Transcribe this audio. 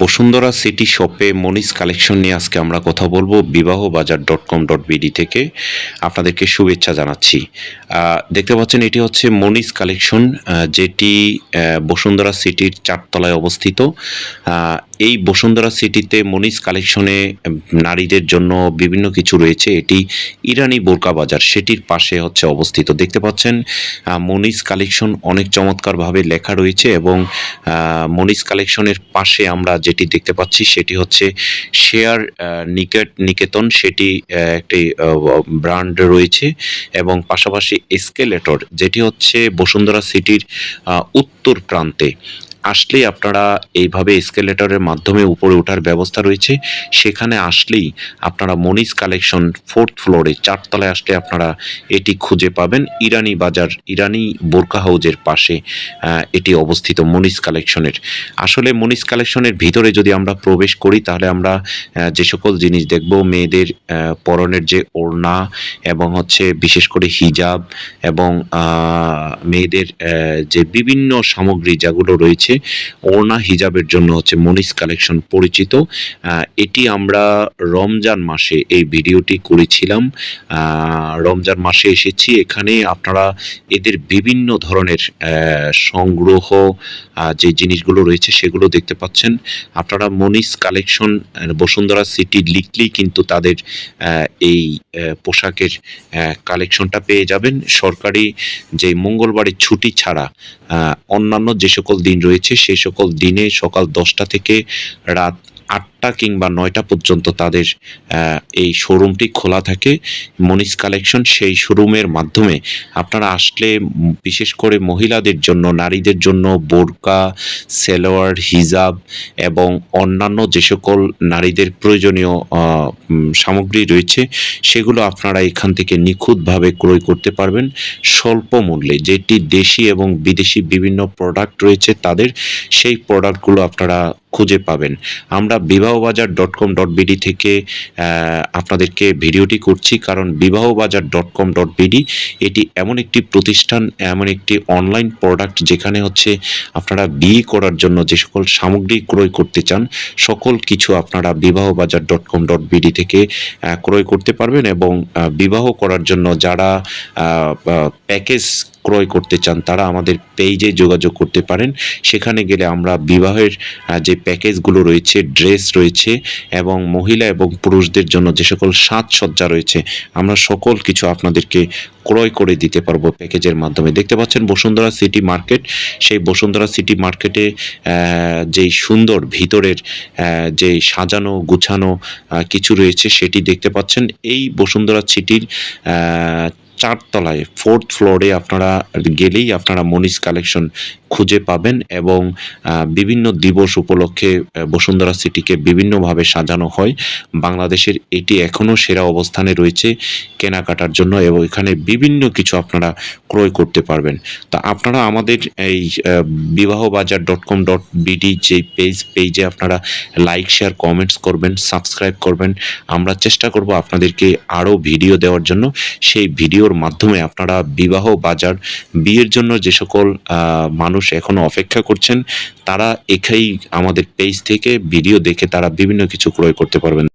Bashundhara city শপে Moni's collection নিয়ে আজকে আমরা কথা বলবো বিবাহবাজার.com.bd থেকে। আপনাদেরকে শুভেচ্ছা জানাচ্ছি। দেখতে পাচ্ছেন এটি হচ্ছে মনিস কালেকশন, যেটি বসুন্ধরা সিটির ৪ তলায় অবস্থিত। এই বসুন্ধরা সিটিতে মনিস কালেকশনে নারীদের জন্য বিভিন্ন কিছু রয়েছে। এটি ইরানি বোরকা বাজার, সেটির পাশে হচ্ছে অবস্থিত। দেখতে পাচ্ছেন মনিস কালেকশন অনেক চমৎকারভাবে লেখা রয়েছে এবং মনিস কালেকশনের পাশে আমরা যেটি দেখতে পাচ্ছি সেটি হচ্ছে শেয়ার নিকেতন, সেটি একটি ব্র্যান্ড রয়েছে এবং পাশাপাশি এসকেলেটর, যেটি হচ্ছে বসুন্ধরা সিটির উত্তর প্রান্তে। আসলেই আপনারা এইভাবে এসকেলেটরের মাধ্যমে উপরে ওঠার ব্যবস্থা রয়েছে। সেখানে আসলেই আপনারা মনিস কালেকশন 4th ফ্লোরে ৪ তলায় আসলে আপনারা এটি খুঁজে পাবেন। ইরানি বাজার, ইরানি বোরকা হাউজের পাশে এটি অবস্থিত মনিস কালেকশনের। আসলে মনিস কালেকশনের ভিতরে যদি আমরা প্রবেশ করি তাহলে আমরা যে সকল জিনিস দেখব, মেয়েদের পরনের যে ওড়না এবং হচ্ছে বিশেষ করে হিজাব এবং মেয়েদের যে বিভিন্ন সামগ্রী যেগুলো রয়েছে ওড়না হিজাবের জন্য হচ্ছে মনিস কালেকশন পরিচিত। এটি আমরা রমজান মাসে এই ভিডিওটি করেছিলাম। রমজান মাসে এসেছি, এখানে আপনারা এদের বিভিন্ন ধরনের সংগ্রহ যে জিনিসগুলো রয়েছে সেগুলো দেখতে পাচ্ছেন। আপনারা মনিস কালেকশন বসুন্ধরা সিটি লিখলেই কিন্তু তাদের এই পোশাকের কালেকশনটা পেয়ে যাবেন। সরকারি যে মঙ্গলবারের ছুটি ছাড়া অন্যান্য যে সকল দিন রয়েছে সেই সকল দিনে সকাল 10টা থেকে রাত 8টা কিংবা 9টা পর্যন্ত তাদের এই শোরুমটি খোলা থাকে। মনিস কালেকশন সেই শোরুমের মাধ্যমে আপনারা আসলে বিশেষ করে মহিলাদের জন্য, নারীদের জন্য বোরকা, সালোয়ার, হিজাব এবং অন্যান্য যে সকল নারীদের প্রয়োজনীয় সামগ্রী রয়েছে সেগুলো আপনারা এখান থেকে নিখুঁতভাবে ক্রয় করতে পারবেন স্বল্প মূল্যে। যেটি দেশি এবং বিদেশি বিভিন্ন প্রোডাক্ট রয়েছে তাদের, সেই প্রোডাক্টগুলো আপনারা খুঁজে পাবেন। আমরা বিবাহবাজার.com.bd থেকে আপনাদেরকে ভিডিওটি করছি, কারণ বিবাহবাজার.com.bd এটি এমন একটি প্রতিষ্ঠান, এমন একটি অনলাইন প্রোডাক্ট যেখানে হচ্ছে আপনারা বিয়ে করার জন্য যে সকল সামগ্রী ক্রয় করতে চান সকল কিছু আপনারা বিবাহবাজার.com.bd থেকে ক্রয় করতে পারবেন। এবং বিবাহ করার জন্য যারা প্যাকেজ ক্রয় করতে চান তারা আমাদের পেজে যোগাযোগ করতে পারেন। সেখানে গেলে আমরা বিবাহের যে প্যাকেজগুলো রয়েছে, ড্রেস রয়েছে এবং মহিলা এবং পুরুষদের জন্য যে সকল সাজসজ্জা রয়েছে আমরা সকল কিছু আপনাদেরকে ক্রয় করে দিতে পারবো প্যাকেজের মাধ্যমে। দেখতে পাচ্ছেন বসুন্ধরা সিটি মার্কেট, সেই বসুন্ধরা সিটি মার্কেটে যেই সুন্দর ভিতরের যে সাজানো গুছানো কিছু রয়েছে সেটি দেখতে পাচ্ছেন। এই বসুন্ধরা সিটির 4 তলায় 4th ফ্লোরে আপনারা গেলেই আপনারা মনিস কালেকশন খুঁজে পাবেন এবং বিভিন্ন দিবস উপলক্ষে বসুন্ধরা সিটিকে বিভিন্নভাবে সাজানো হয়। বাংলাদেশের এটি এখনও সেরা অবস্থানে রয়েছে কেনাকাটার জন্য এবং এখানে বিভিন্ন কিছু আপনারা ক্রয় করতে পারবেন। তা আপনারা আমাদের এই বিবাহবাজার.com.bd যে পেজে আপনারা লাইক, শেয়ার, কমেন্টস করবেন, সাবস্ক্রাইব করবেন। আমরা চেষ্টা করব আপনাদেরকে আরও ভিডিও দেওয়ার জন্য। সেই ভিডিওর মাধ্যমে আপনারা বিবাহ বাজার, বিয়ের জন্য যে সকল মানুষ এখনো অপেক্ষা করছেন তারা এখানেই আমাদের পেজ থেকে ভিডিও দেখে তারা বিভিন্ন কিছু ক্রয় করতে পারবেন।